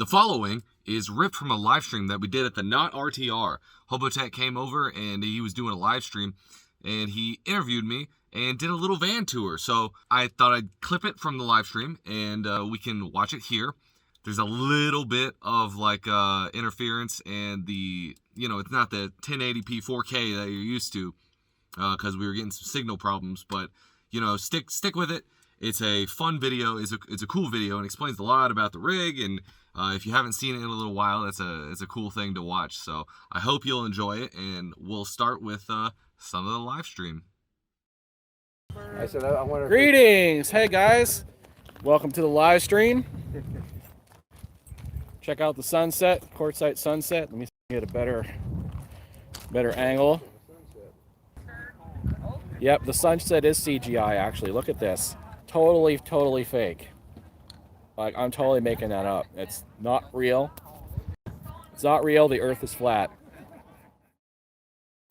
The following is ripped from a live stream that we did at the Not RTR. Hobotech came over and he was doing a live stream and he interviewed me and did a little van tour. So I thought I'd clip it from the live stream and we can watch it here. There's a little bit of like interference and it's not the 1080p 4K that you're used to because we were getting some signal problems, but stick with it. It's a fun video. It's a cool video and explains a lot about the rig, and if you haven't seen it in a little while, it's a cool thing to watch. So I hope you'll enjoy it, and we'll start with some of the live stream. Greetings! Hey guys, welcome to the live stream. Check out the sunset, quartzite sunset. Let me get a better angle. Yep, the sunset is CGI actually. Look at this. Totally fake. Like, I'm totally making that up. It's not real. It's not real. The earth is flat.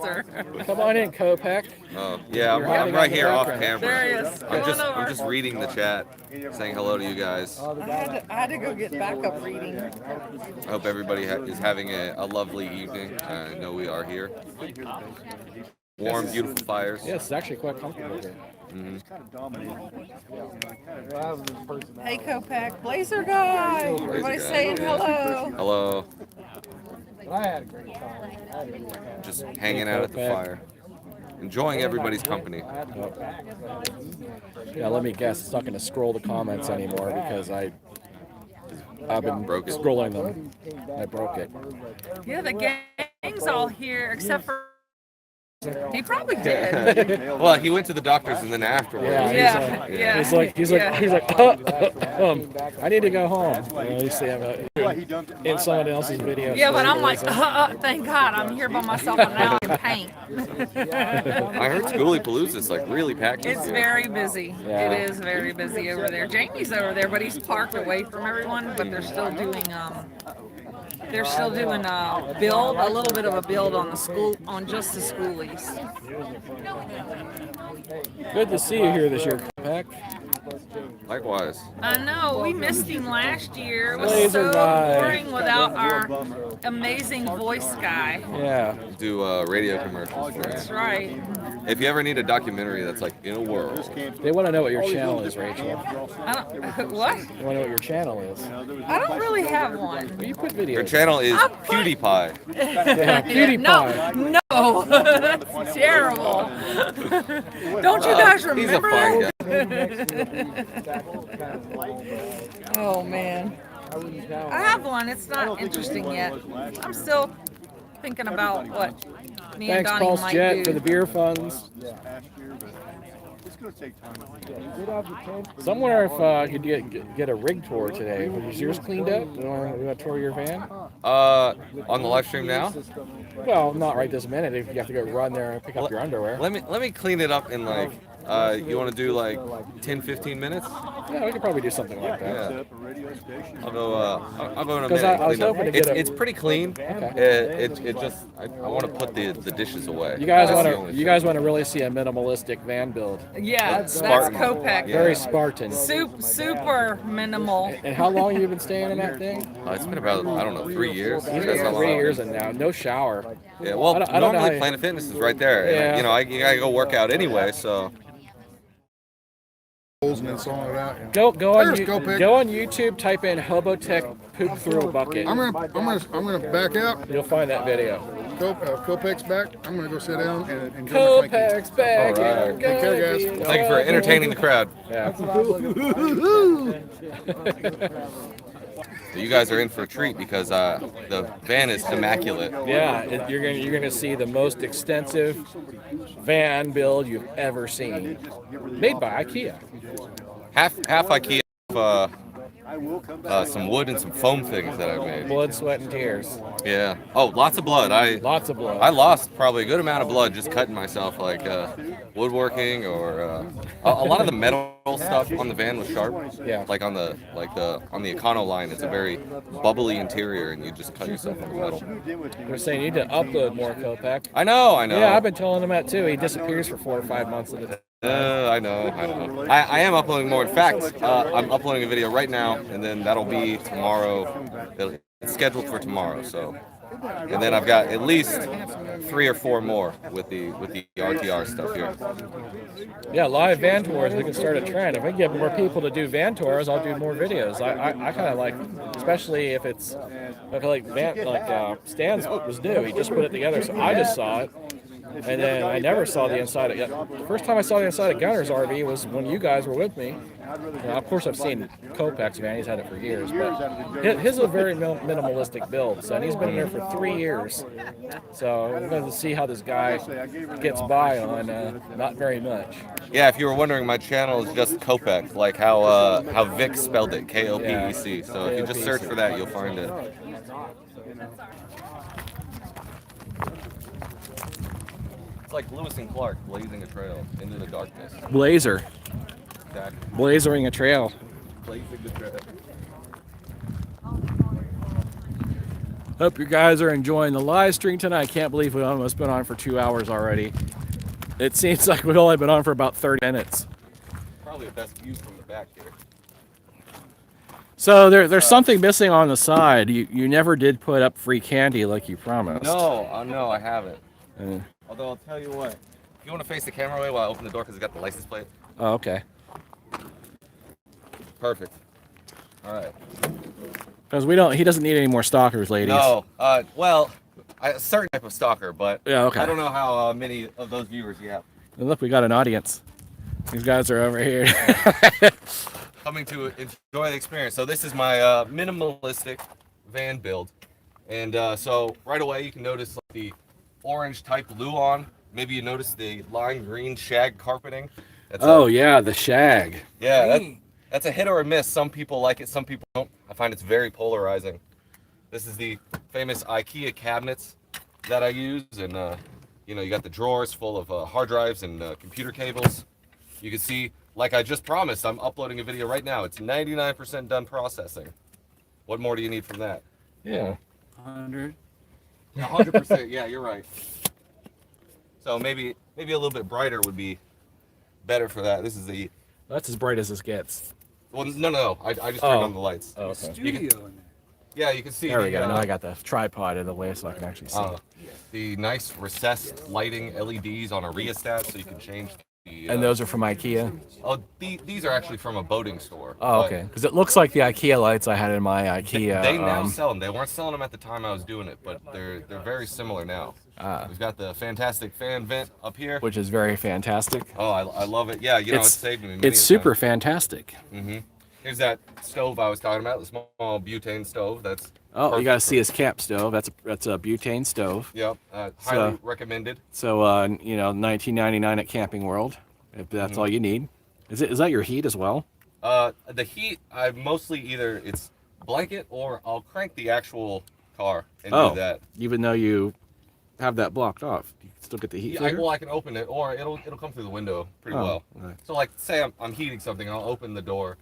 Come on in, Kopek. Oh, yeah, I'm right here off camera. There he is. I'm just reading the chat, saying hello to you guys. I had to go get backup reading. I hope everybody is having a lovely evening. I know we are here. Warm, beautiful fires. Yeah, it's actually quite comfortable here. Hey, Kopek, Blazer guy. Everybody saying hello. Hello. Just hanging out at the fire. Enjoying everybody's company. Yeah, let me guess. It's not going to scroll the comments anymore because I've been scrolling them. I broke it. Yeah, the gang's all here except for. He probably did. Well, he went to the doctors and then afterwards. Yeah. He's like, I need to go home. You see him in someone else's video. Yeah, but I'm like, thank God I'm here by myself and now I can paint. I heard Schoolie Palooza's like really packed. It's very busy. Yeah. It is very busy over there. Jamie's over there, but he's parked away from everyone. But they're still doing a little bit of a build on just the schoolies. Good to see you here this year, Kopek. Likewise. I know, we missed him last year. It was Blazer so guy. boring without our amazing voice guy. Yeah. Do radio commercials. That's right. If you ever need a documentary that's like in a world. They want to know what your channel is, Rachel. What? They want to know what your channel is. I don't really have one. You put videos. Your channel is PewDiePie. Yeah, PewDiePie. No, that's terrible. Don't you guys remember? He's a fun guy. Oh man, I have one. It's not interesting yet. I'm still thinking about what me and Thanks, Donnie Pulse might Jet, do. for the beer funds. Somewhere if you could get a rig tour today. Was yours cleaned up? You want to tour your van? On the live stream now? Well, not right this minute. If you have to go run there and pick up your underwear. Let me clean it up in like you want to do like 10-15 minutes? Yeah, we could probably do something like that. Yeah. I'll go in a 'Cause minute. I was Clean up. hoping to get It's pretty clean. Okay. It just I want to put the dishes away. You guys That's want the to only you guys want to really see a minimalistic van build. Yeah, that's Spartan. Kopek. Yeah. Very Spartan. Super minimal. And how long have you been staying in that thing? It's been about 3 years. He's That's how been long 3 I've years been. and now no shower. Yeah, well, I don't know normally how Planet Fitness is right there. Yeah. And, you gotta go work out anyway. So And song it out. Yeah. Go on There's Kopek. go on YouTube, type in Hobotech poop through a bucket. I'm gonna back out. You'll find that video. Kopek's back. I'm gonna go sit down and enjoy my Kopek's back. All right. and Take care, gonna guys. be thank you for entertaining the crowd. Yeah. You guys are in for a treat because the van is immaculate. Yeah, you're gonna see the most extensive van build you've ever seen, made by IKEA. Half IKEA, some wood and some foam things that I made. Blood, sweat, and tears. Yeah. Oh, lots of blood. Lots of blood. I lost probably a good amount of blood just cutting myself, like woodworking or a lot of the metal stuff on the van was sharp. Yeah. Like on the Econo line, it's a very bubbly interior, and you just cut yourself on the metal. They're saying you need to upload more, Kopek. I know. Yeah, I've been telling him that too. He disappears for 4 or 5 months at a I know. I am uploading more. In fact, I'm uploading a video right now, and then that'll be tomorrow. It's scheduled for tomorrow, so. And then I've got at least 3 or 4 more with the RTR stuff here. Yeah, live van tours. We can start a trend. If we get more people to do van tours, I'll do more videos. I kind of like, especially if it's like Stan's was new. He just put it together, so I just saw it. And then I never saw the inside of it. The first time I saw the inside of Gunner's RV was when you guys were with me. Now, of course, I've seen Kopech's van. He's had it for years. But his is a very minimalistic build. So, and he's been in there for 3 years. So I'm going to see how this guy gets by on not very much. Yeah, if you were wondering, my channel is just Kopech, like how Vic spelled it, Kopec. So if you just search for that, you'll find it. It's like Lewis and Clark blazing a trail into the darkness. Blazer. Exactly. Blazering a trail. Blazing the trail. Hope you guys are enjoying the live stream tonight. I can't believe we've almost been on for 2 hours already. It seems like we've only been on for about 30 minutes. Probably the best view from the back here. So there's something missing on the side. You never did put up free candy like you promised. No, no, I haven't. Although I'll tell you what, if you want to face the camera away while I open the door because it's got the license plate. Oh, okay. Perfect. All right. Because he doesn't need any more stalkers, ladies. No, well, a certain type of stalker, but yeah, okay. I don't know how many of those viewers you have. And look, we got an audience. These guys are over here. Coming to enjoy the experience. So this is my minimalistic van build. And so right away you can notice like, the orange type Luan. Maybe you notice the lime green shag carpeting. That's yeah, the shag. Yeah, that's a hit or a miss. Some people like it, some people don't. I find it's very polarizing. This is the famous IKEA cabinets that I use, and you got the drawers full of hard drives and computer cables. You can see, like I just promised, I'm uploading a video right now. It's 99% done processing. What more do you need from that? Yeah. 100. 100%. Yeah, you're right. So maybe a little bit brighter would be better for that. This is the. That's as bright as this gets. Well, no. I just turned on the lights. Oh, okay. Studio in there. Yeah, you can see. There we go. Now I got the tripod in the way so I can actually see. The nice recessed lighting LEDs on a rheostat, so you can change the. And those are from IKEA? Oh, these are actually from a boating store. Oh, okay. Because it looks like the IKEA lights I had in my IKEA. They now sell them. They weren't selling them at the time I was doing it, but they're very similar now. We've got the fantastic fan vent up here, which is very fantastic. Oh, I love it. Yeah, it saved me. It's super fantastic. Mm-hmm. Here's that stove I was talking about, the small butane stove. That's you got to see his camp stove. That's a butane stove. Yep, highly recommended. So 1999 at Camping World, if that's all you need. Is that your heat as well? The heat, I mostly either it's blanket or I'll crank the actual car and do that. Even though you have that blocked off, you still get the heat. Yeah, I can open it, or it'll come through the window pretty well. Right. So like, say I'm heating something, and I'll open the door,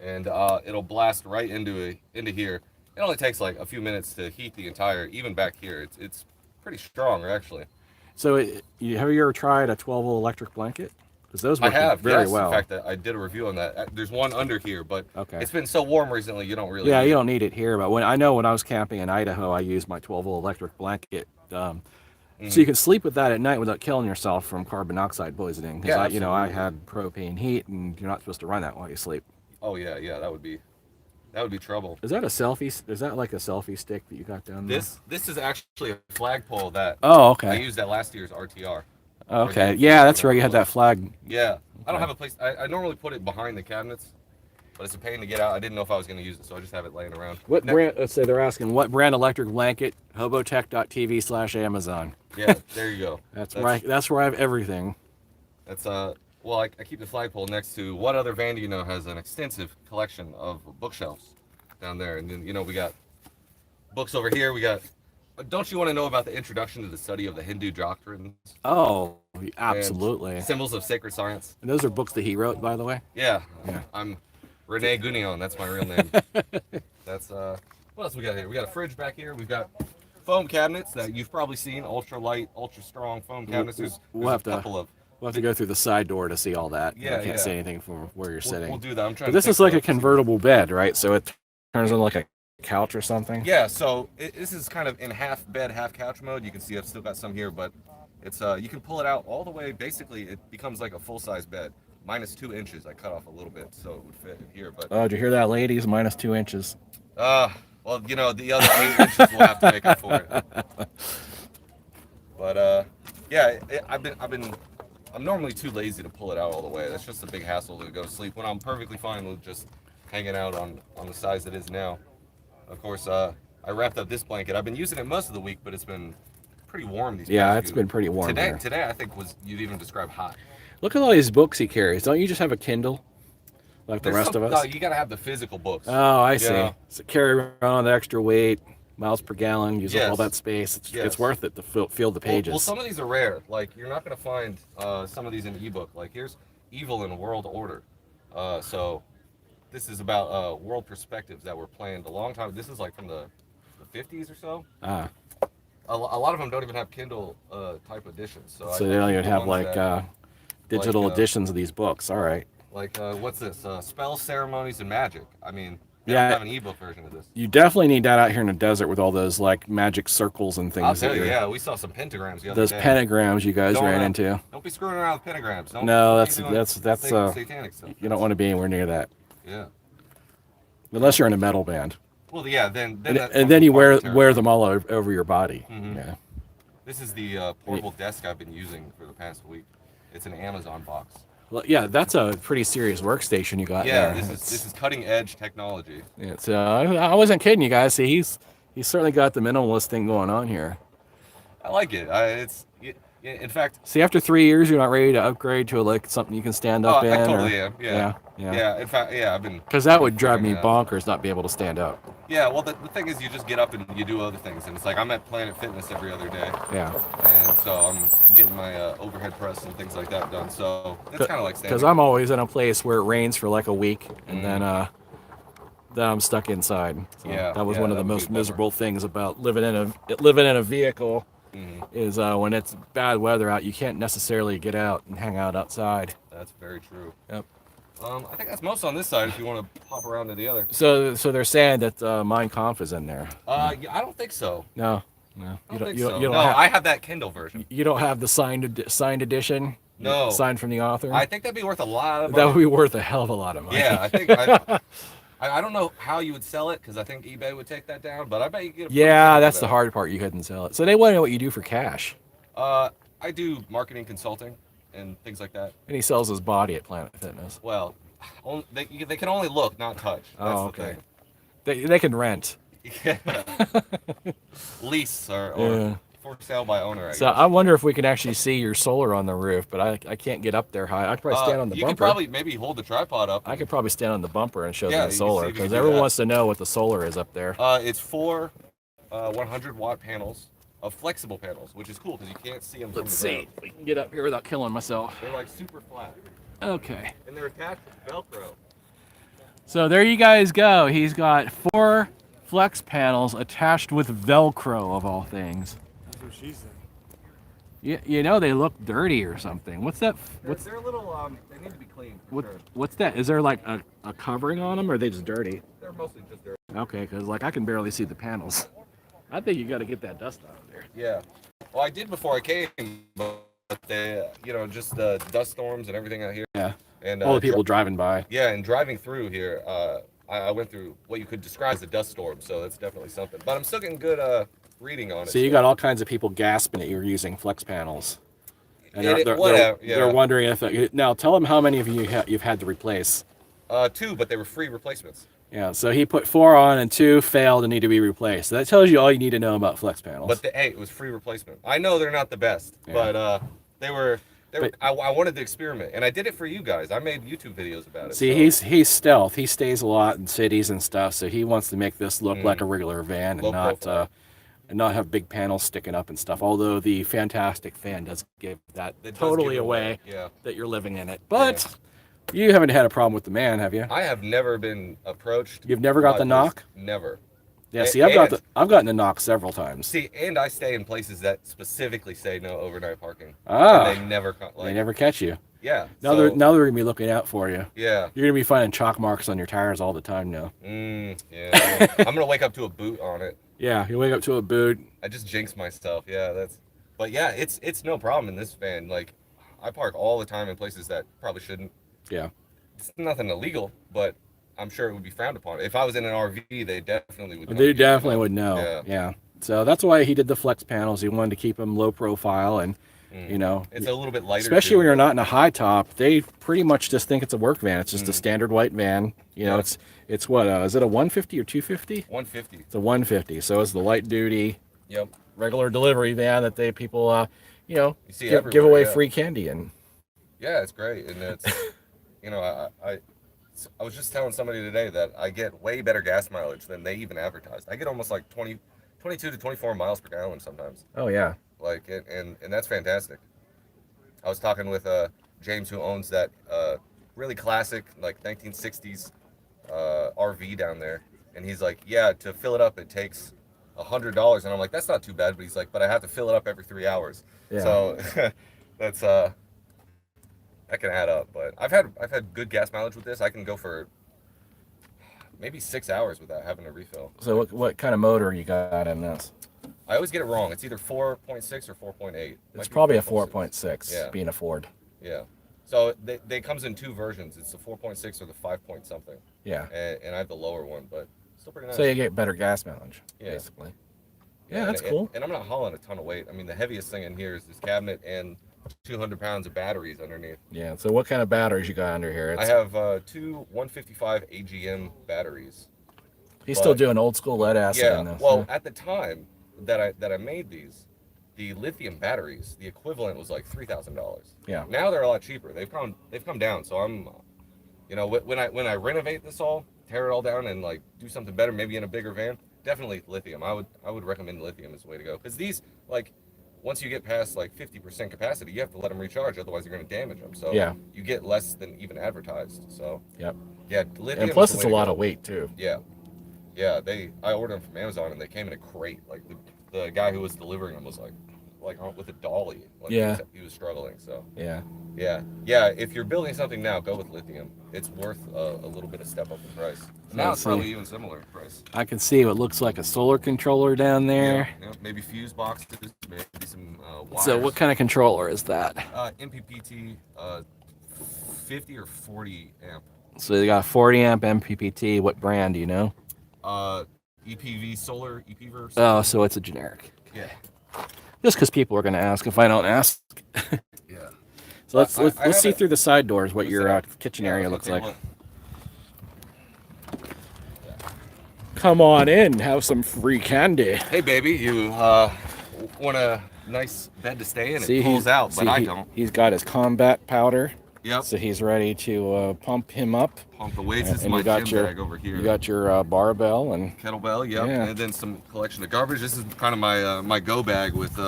and it'll blast right into here. It only takes like a few minutes to heat the entire, even back here. It's pretty strong actually. So have you ever tried a 12-volt electric blanket? Because those work very well. In fact, I did a review on that. There's one under here, but it's been so warm recently, you don't really. Yeah, you don't need it here. But when I was camping in Idaho, I used my 12-volt electric blanket. So you can sleep with that at night without killing yourself from carbon dioxide poisoning. Because I had propane heat, and you're not supposed to run that while you sleep. Oh yeah, that would be trouble. Is that a selfie? Is that like a selfie stick that you got down there? This is actually a flagpole that. Oh, okay. I used at last year's RTR. Okay, yeah, that's right. You had that flag. Yeah, okay. I don't have a place. I normally put it behind the cabinets, but it's a pain to get out. I didn't know if I was going to use it, so I just have it laying around. What brand? Let's say they're asking what brand electric blanket? Hobotech.tv/Amazon. Yeah, there you go. That's where I have everything. That's well, I keep the flagpole next to what other van do you know has an extensive collection of bookshelves down there, and then we got books over here. We got. Don't you want to know about the introduction to the study of the Hindu doctrines? Oh, absolutely. And symbols of sacred science. And those are books that he wrote, by the way? Yeah. I'm Rene Gunion. That's my real name. That's what else we got here? We got a fridge back here. We've got foam cabinets that you've probably seen, ultra light, ultra strong foam cabinets. There's a couple We'll have to go through the side door to see all that. Yeah, I can't see anything from where you're sitting. We'll do that. I'm trying. But to this is like a convertible bed, right? So it turns into like a couch or something. Yeah. So this is kind of in half bed, half couch mode. You can see I've still got some here, but it's you can pull it out all the way. Basically, it becomes like a full-size bed, minus 2 inches. I cut off a little bit so it would fit in here. But oh, did you hear that, ladies? Minus 2 inches. well, you know, the other 8 inches we'll have to make up for it. But yeah, I'm normally too lazy to pull it out all the way. That's just a big hassle to go to sleep when I'm perfectly fine with just hanging out on the size it is now. Of course, I wrapped up this blanket. I've been using it most of the week, but it's been pretty warm these Yeah, past it's few. been pretty warm here. Today I think you'd even describe hot. Look at all these books he carries. Don't you just have a Kindle like the rest of us? No, you gotta have the physical books. Oh, I see. Yeah. So carry around the extra weight, miles per gallon, use up all Yes. that space. It's Yes. worth it to fill the pages. Well, some of these are rare. Like, you're not gonna find some of these in ebook. Like, here's Evil in World Order. So this is about world perspectives that were planned a long time. This is like from the 50s or so. Ah, A lot of them don't even have Kindle type editions. So so they don't even the have ones like that- digital editions of these books. All right. like what's this? Spells, Ceremonies, and Magic. I mean, they Yeah. don't have an ebook version of this. You definitely need that out here in the desert with all those like magic circles and things. I'll tell you, that yeah, we saw some pentagrams the other those day. pentagrams you guys Don't, ran into. Don't be screwing around with pentagrams. Don't, No, don't that's be doing satanic stuff. you don't want to be anywhere near that Yeah. unless you're in a metal band. Well, yeah. Then And, that and then you becomes part of wear the them all over your body. Mhm. Yeah. This is the portable desk I've been using for the past week. It's an Amazon box. Well, yeah, that's a pretty serious workstation you got Yeah, there. this is cutting edge technology. Yeah, so I wasn't kidding you guys. See, he's certainly got the minimalist thing going on here. I like it. In fact, See, after 3 years, you're not ready to upgrade to like something you can stand up in. I totally or, am. Yeah. yeah. In fact, yeah, I've been. Because that would drive me figuring it out. bonkers not be able to stand up. Yeah, well, the thing is, you just get up and you do other things, and it's like I'm at Planet Fitness every other day, Yeah. and so I'm getting my overhead press and things like that done. So it's kind of like standing. Because I'm always in a place where it rains for like a week, and Mm. then I'm stuck inside. So Yeah, that was yeah, one of that the would be most a bummer. miserable things about living in a vehicle. Mhm. Is when it's bad weather out, you can't necessarily get out and hang out outside. That's very true. Yep. I think that's most on this side. If you want to hop around to the other. So they're saying that Mein Kampf is in there. Yeah, I don't think so. No, I don't think so. you don't No, have, I have that Kindle version. you don't have the signed edition. No. Signed from the author. I think that'd be worth a lot of That would money. be worth a hell of a lot of money. Yeah, I think. I don't know how you would sell it because I think eBay would take that down, but I bet you could get. Yeah, that's the hard part. You couldn't sell it. So they want to know what you do for cash. I do marketing consulting and things like that. And he sells his body at Planet Fitness. Well, they can only look, not touch. That's Oh, the okay. thing. They can rent. Yeah. Lease or Yeah. for sale by owner. I So guess. I wonder if we can actually see your solar on the roof, but I can't get up there high. I could probably stand on the you bumper. could probably maybe hold the tripod up. I could probably stand on the bumper and show Yeah, them you the can solar see if you because can do everyone that. wants to know what the solar is up there. It's 4 100-watt panels of flexible panels, which is cool because you can't see them from Let's the see ground. if we can get up here without killing myself. They're like super flat, Okay. and they're attached with Velcro. So there you guys go. He's got 4 flex panels attached with Velcro of all things. That's what she said. You know they look dirty or something. What's that? They're a little they need to be cleaned. For sure. What's that? Is there like a covering on them, or are they just dirty? They're mostly just dirty. Okay, because like I can barely see the panels. I think you got to get that dust out of there. Yeah. Well, I did before I came, but they, just the dust storms and everything out here. Yeah. And All the people driving by. Yeah, and driving through here, I went through what you could describe as a dust storm, so that's definitely something. But I'm still getting good reading on it. So you got all kinds of people gasping that you're using flex panels. And Whatever, they're wondering if now tell them how many of you you've had to replace. 2, but they were free replacements. Yeah, so he put 4 on and 2 failed and need to be replaced. So that tells you all you need to know about flex panels. But hey, it was free replacement. I know they're not the best, Yeah. but they were. But- I wanted to experiment, and I did it for you guys. I made YouTube videos about it. See, so. he's stealth. He stays a lot in cities and stuff, so he wants to make this look like a regular van and Low not profile. and not have big panels sticking up and stuff. Although the fantastic fan does give that It does totally give it away Yeah. that you're living in it. But you haven't had a problem with the man, have you? I have never been approached. You've never got by the this. knock? Never. Yeah, see, I've gotten to knock several times. See, and I stay in places that specifically say no overnight parking. Ah, and they never they never catch you. Yeah. Now they're gonna be looking out for you. Yeah. You're gonna be finding chalk marks on your tires all the time now. Yeah. I'm gonna wake up to a boot on it. Yeah, you wake up to a boot. I just jinx myself. Yeah, but yeah, it's no problem in this van. Like, I park all the time in places that probably shouldn't. Yeah. It's nothing illegal, but I'm sure it would be frowned upon. If I was in an RV, they definitely would. They definitely would know. Yeah. So that's why he did the flex panels. He wanted to keep them low profile, and you know, it's a little bit lighter. Especially when you're not in a high top, they pretty much just think it's a work van. It's just a standard white van. You know, it's what is it, a 150 or 250? 150. It's a 150. So it's the light duty. Yep. Regular delivery van that people you know, you give away free candy in. Yeah, it's great, and it's you know, I was just telling somebody today that I get way better gas mileage than they even advertised. I get almost like 22 to 24 miles per gallon sometimes. Oh yeah. Like, and that's fantastic. I was talking with James, who owns that really classic like 1960s RV down there, and he's like, yeah, to fill it up it takes $100, and I'm like, that's not too bad, but he's like, but I have to fill it up every 3 hours. Yeah. So that's that can add up. But I've had good gas mileage with this. I can go for maybe 6 hours without having to refill. So what kind of motor you got in this? I always get it wrong. It's either 4.6 or 4.8. It's probably a 4.6, yeah. Being a Ford. Yeah. So they comes in two versions. It's the 4.6 or the 5 point something. Yeah. And I have the lower one, but still pretty nice. So you get better gas mileage, basically. Yeah, that's cool. And I'm not hauling a ton of weight. I mean, the heaviest thing in here is this cabinet and 200 pounds of batteries underneath. Yeah. So what kind of batteries you got under here? I have two 155 AGM batteries. He's still doing old school lead acid in this. Well, at the time that I made these, the lithium batteries, the equivalent was like $3,000. Yeah. Now they're a lot cheaper. They've come down. So I'm, you know, when I renovate this all, tear it all down and like do something better, maybe in a bigger van, definitely lithium. I would recommend lithium as the way to go, because these, like, once you get past like 50% capacity, you have to let them recharge, otherwise you're going to damage them. So you get less than even advertised. So yeah, lithium. And plus it's a lot of weight too. Yeah. I ordered them from Amazon and they came in a crate. Like the guy who was delivering them was like with a dolly. Like he was struggling. So yeah. If you're building something now, go with lithium. It's worth a little bit of step up in price. Now it's probably even similar in price. I can see what looks like a solar controller down there. Yeah, maybe fuse boxes, maybe some wires. So what kind of controller is that? MPPT 50 or 40 amp. So you got a 40 amp MPPT. What brand do you know? EPV Solar, EPverse. Oh, so it's a generic. Yeah. Just because people are going to ask if I don't ask. Yeah. So let's see through the side doors what your kitchen area looks like. Come on in, have some free candy. Hey baby, you want a nice bed to stay in? See, it pulls out, but I don't. He's got his combat powder. Yep. So he's ready to pump him up. Pump the weights. This is my gym bag over here. You got your barbell and kettlebell, yep. Yeah. And then some collection of garbage. This is kind of my go bag with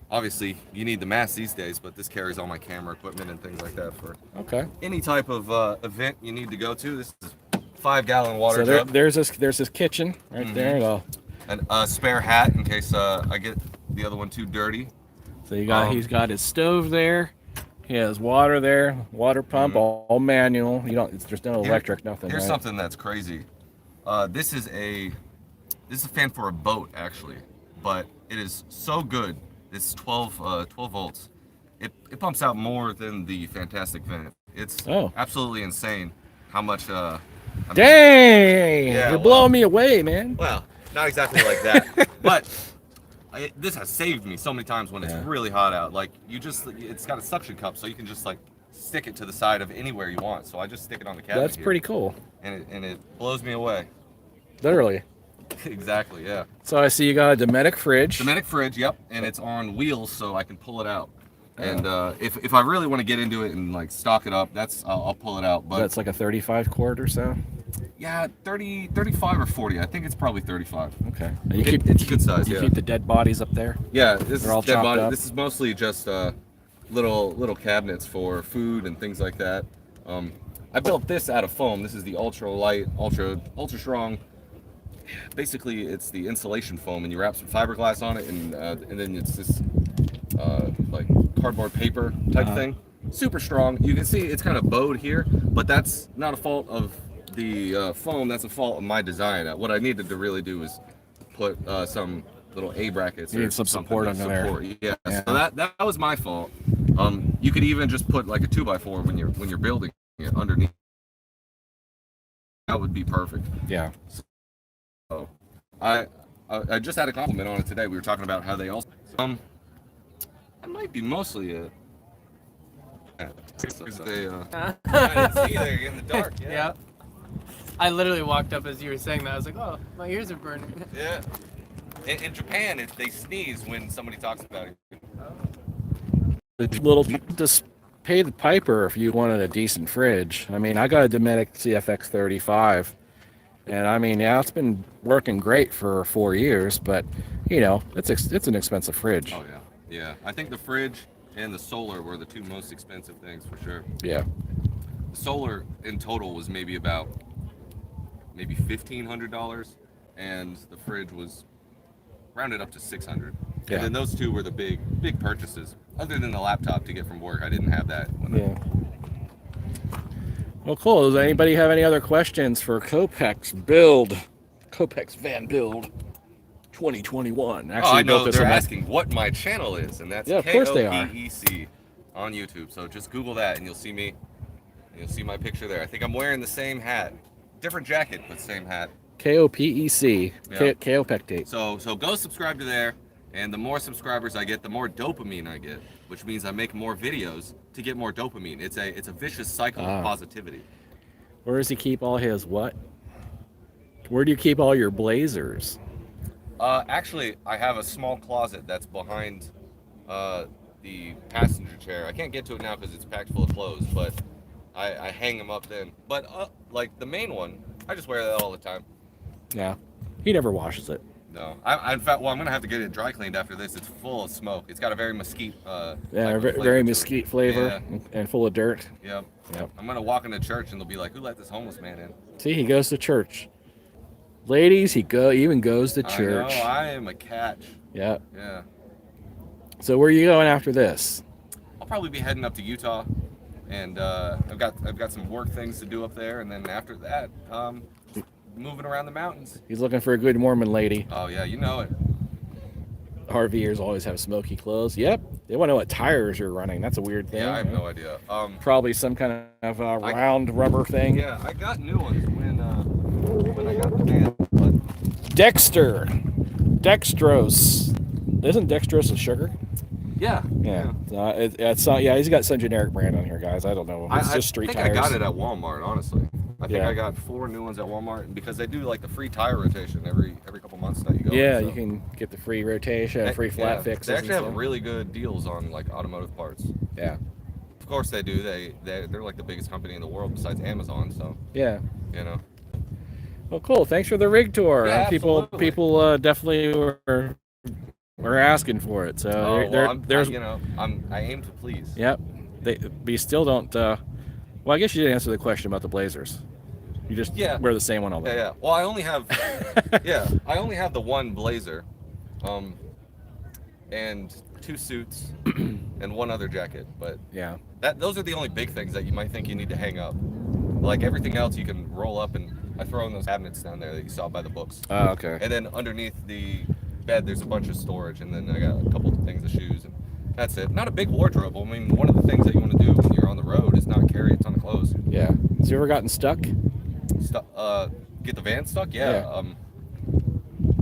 obviously you need the mask these days, but this carries all my camera equipment and things like that for any type of event you need to go to. This is 5-gallon water jug. There's his kitchen right there. And a spare hat in case I get the other one too dirty. So he's got his stove there. He has water there, water pump, all manual. There's no electric, nothing. Here's something that's crazy. This is a fan for a boat actually, but it is so good. It's 12 volts. It pumps out more than the Fantastic vent. It's absolutely insane how much. Dang! You're blowing me away, man. Well, not exactly like that, but. This has saved me so many times when it's really hot out. Like it's got a suction cup, so you can just like stick it to the side of anywhere you want. So I just stick it on the cabinet. That's pretty cool. And it blows me away. Literally. Exactly, yeah. So I see you got a Dometic fridge. Dometic fridge, yep. And it's on wheels, so I can pull it out. And if I really want to get into it and like stock it up, I'll pull it out. But that's like a 35 quart or so. Yeah, 35 or 40. I think it's probably 35. Okay. It's a good size. You keep the dead bodies up there. Yeah, this is all dead chopped body. up. This is mostly just little cabinets for food and things like that. I built this out of foam. This is the ultra light, ultra strong basically it's the insulation foam, and you wrap some fiberglass on it, and then it's this like cardboard paper type thing. Super strong. You can see it's kind of bowed here, but that's not a fault of the foam. That's a fault of my design. What I needed to really do is put some little A brackets. You need some support under there. Yeah. So that was my fault. You could even just put like a 2x4 when you're building it underneath. That would be perfect. Yeah. So I just had a compliment on it today. We were talking about how they also that might be mostly it. I didn't see there in the dark. Yeah. I literally walked up as you were saying that. I was like, oh, my ears are burning. Yeah. In Japan, they sneeze when somebody talks about it. Little, just pay the piper if you wanted a decent fridge. I mean, I got a Dometic CFX 35, and I mean, yeah, it's been working great for 4 years, but you know, it's an expensive fridge. Oh yeah, yeah. I think the fridge and the solar were the two most expensive things for sure. Yeah. The solar in total was maybe $1,500, and the fridge was rounded up to $600. Yeah. And then those two were the big purchases. Other than the laptop to get from work, I didn't have that. Well, cool. Does anybody have any other questions for Kopech's build? Kopech's van build 2021. Actually, I know they're asking what my channel is, and that's of course they are. KOPEC on YouTube. So just Google that, and you'll see me. You'll see my picture there. I think I'm wearing the same hat, different jacket, but same hat. KOPEC. Yeah. Kopech. So go subscribe to there, and the more subscribers I get, the more dopamine I get, which means I make more videos to get more dopamine. It's a vicious cycle of positivity. Where does he keep all his what? Where do you keep all your blazers? Actually, I have a small closet that's behind the passenger chair. I can't get to it now because it's packed full of clothes, but I hang them up then. But like the main one, I just wear that all the time. Yeah, he never washes it. No, in fact, I'm gonna have to get it dry cleaned after this. It's full of smoke. It's got a very mesquite. Very mesquite flavor and full of dirt. Yep. I'm gonna walk into church and they'll be like, "Who let this homeless man in?" See, he goes to church. Ladies, he even goes to church. I know, I am a catch. Yeah. Yeah. So where are you going after this? I'll probably be heading up to Utah, and I've got some work things to do up there, and then after that, moving around the mountains. He's looking for a good Mormon lady. Oh yeah, you know it. RVers always have smoky clothes. Yep. They want to know what tires you're running. That's a weird thing. Yeah, I have no idea. Probably some kind of round rubber thing. Yeah, I got new ones when I got the van. But... Dextrose. Isn't dextrose a sugar? Yeah. Yeah. It's not. Yeah, he's got some generic brand on here, guys. I don't know. It's just street tires. I think I got it at Walmart, honestly. I think I got 4 new ones at Walmart because they do like the free tire rotation every couple months that you go. Yeah, so. You can get the free rotation, free flat fixes. They actually have really good deals on like automotive parts. Yeah. Of course they do. They're like the biggest company in the world besides Amazon. So. Yeah. You know. Well, cool. Thanks for the rig tour. Yeah, people definitely were asking for it. So I aim to please. Yep. We still don't. Well, I guess you didn't answer the question about the blazers. You just wear the same one all the time. Yeah. Well, I only have I only have the one blazer, and 2 suits, and 1 other jacket. But yeah, those are the only big things that you might think you need to hang up. Like everything else, you can roll up, and I throw in those cabinets down there that you saw by the books. Oh, okay. And then underneath the bed, there's a bunch of storage, and then I got a couple of things of shoes, and that's it. Not a big wardrobe. I mean, one of the things that you want to do when you're on the road is not carry a ton of clothes. Yeah. Has you ever gotten stuck? Get the van stuck? Yeah.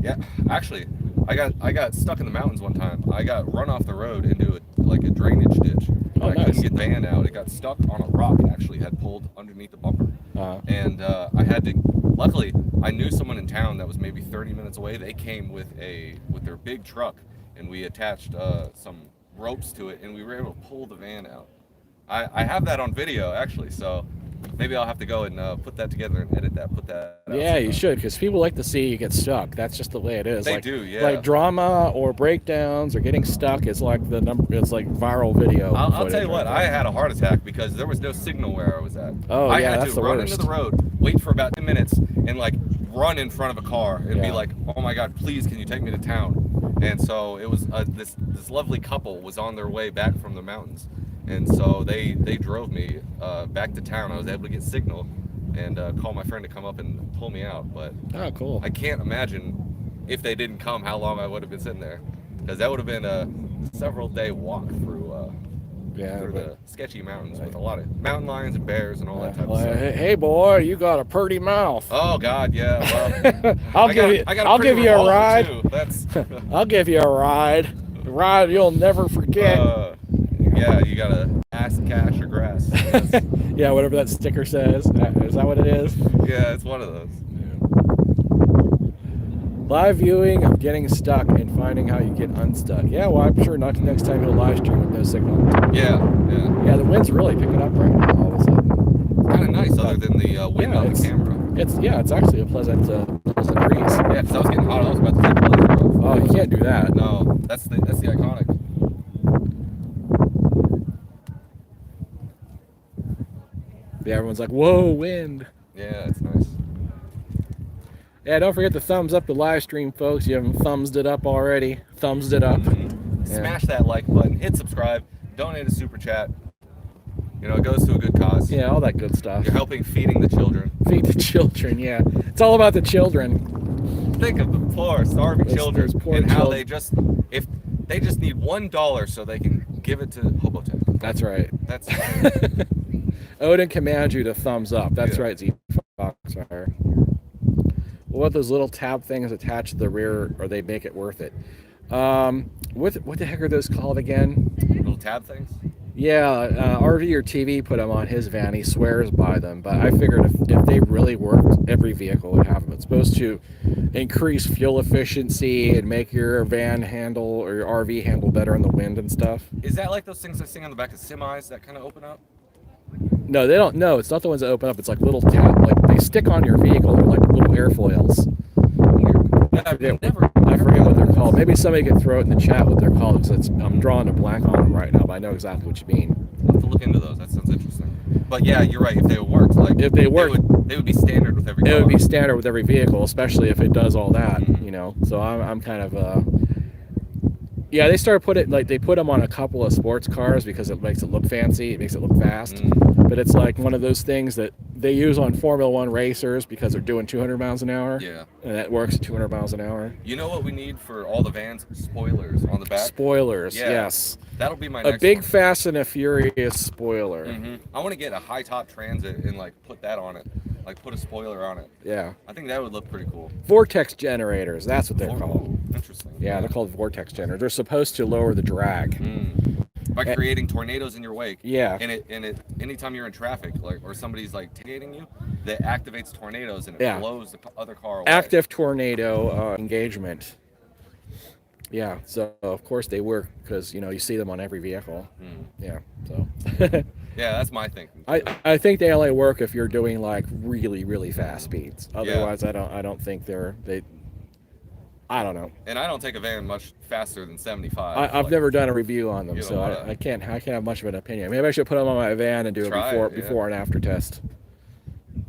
Yeah. Actually, I got stuck in the mountains one time. I got run off the road into a drainage ditch. Oh, I couldn't get the van out. It got stuck on a rock. Actually, had pulled underneath the bumper. And I had to. Luckily, I knew someone in town that was maybe 30 minutes away. They came with their big truck, and we attached some ropes to it, and we were able to pull the van out. I have that on video actually, so maybe I'll have to go and put that together and edit that, put that out. Yeah, you should, because people like to see you get stuck. That's just the way it is. They do, yeah. Like drama or breakdowns or getting stuck is like it's like viral video. I'll tell you what, I had a heart attack because there was no signal where I was at. Oh, I yeah, had that's to the run worst. into the road, wait for about 10 minutes, and like run in front of a car and be like, oh my God, please, can you take me to town? And so it was this lovely couple was on their way back from the mountains. And so they drove me back to town. I was able to get signal and call my friend to come up and pull me out. But Oh, cool. I can't imagine if they didn't come, how long I would have been sitting there. Because that would have been a several day walk through the sketchy mountains with a lot of mountain lions and bears and all that type of stuff. Hey boy, you got a pretty mouth. Oh God, yeah. Well, I'll give you a ride. Too. That's I'll give you a ride. A ride you'll never forget. Yeah, you gotta ask cash or grass. Yeah, whatever that sticker says. Is that what it is? Yeah, it's one of those. Live viewing of getting stuck and finding how you get unstuck. Yeah, well, I'm sure next time you'll live stream with no signal. Yeah. Yeah, the wind's really picking up right now all of a sudden. Kind of nice, other than the wind on the camera. It's actually a pleasant breeze. Yeah, because I was getting hot. I was about to take the leather off. Oh, you can't do that. No, that's the iconic. Yeah, everyone's like, whoa, wind. Yeah, it's nice. Yeah, don't forget to thumbs up the live stream, folks. You haven't thumbsed it up already. Thumbsed it up. Smash that like button. Hit subscribe. Donate a super chat. You know, it goes to a good cause. Yeah, all that good stuff. You're helping feeding the children. Feed the children, yeah. It's all about the children. Think of the poor, starving children poor and how children. if they just need $1 so they can give it to Hobotech. That's right. That's Odin commands you to thumbs up. That's Yeah. right, Z Foxfire. What those little tab things attached to the rear, or they make it worth it? What the heck are those called again? little tab things. Yeah, RV or TV put them on his van. He swears by them, but I figured if they really worked, every vehicle would have them. It's supposed to increase fuel efficiency and make your van handle or your RV handle better in the wind and stuff. Is that like those things I see on the back of semis that kind of open up? No, they don't. No, it's not the ones that open up. It's like little like they stick on your vehicle. They're like little airfoils. I forget what they're called. Maybe somebody could throw it in the chat what they're called, because I'm drawing a blank on them right now, but I know exactly what you mean. I'll have to look into those. That sounds interesting. But yeah, you're right. If they worked, like If they worked, they would be standard with every car. it would be standard with every vehicle, especially if it does all that, you know. So I'm kind of yeah, they started they put them on a couple of sports cars because it makes it look fancy, it makes it look fast. But it's like one of those things that they use on Formula One racers because they're doing 200 miles an hour. Yeah. And that works at 200 miles an hour. You know what we need for all the vans? Spoilers on the back. Spoilers, Yeah. yes. That'll be my A next big one. Fast and a Furious spoiler. I want to get a high top Transit and like put that on it, like put a spoiler on it. Yeah. I think that would look pretty cool. Vortex generators, that's what they're called. Interesting. Yeah, they're called vortex generators. They're supposed to lower the drag. By creating tornadoes in your wake. Yeah. And it anytime you're in traffic, like or somebody's like tailgating you, that activates tornadoes and it Yeah. blows the other car away. Active tornado engagement. Yeah, so of course they work because you see them on every vehicle. Yeah, so. Yeah, that's my thinking. I think they only work if you're doing like really fast speeds. Otherwise, I don't think they. I don't know. And I don't take a van much faster than 75. I've never done a review on them, You so don't I can't have much of an opinion. Maybe I should put them on my van and do a before and after test.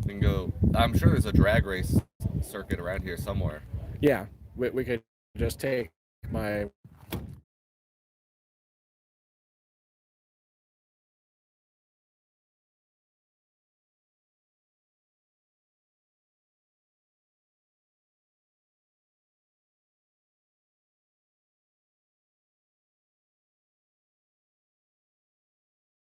You can go. I'm sure there's a drag race circuit around here somewhere. Yeah, we could just take my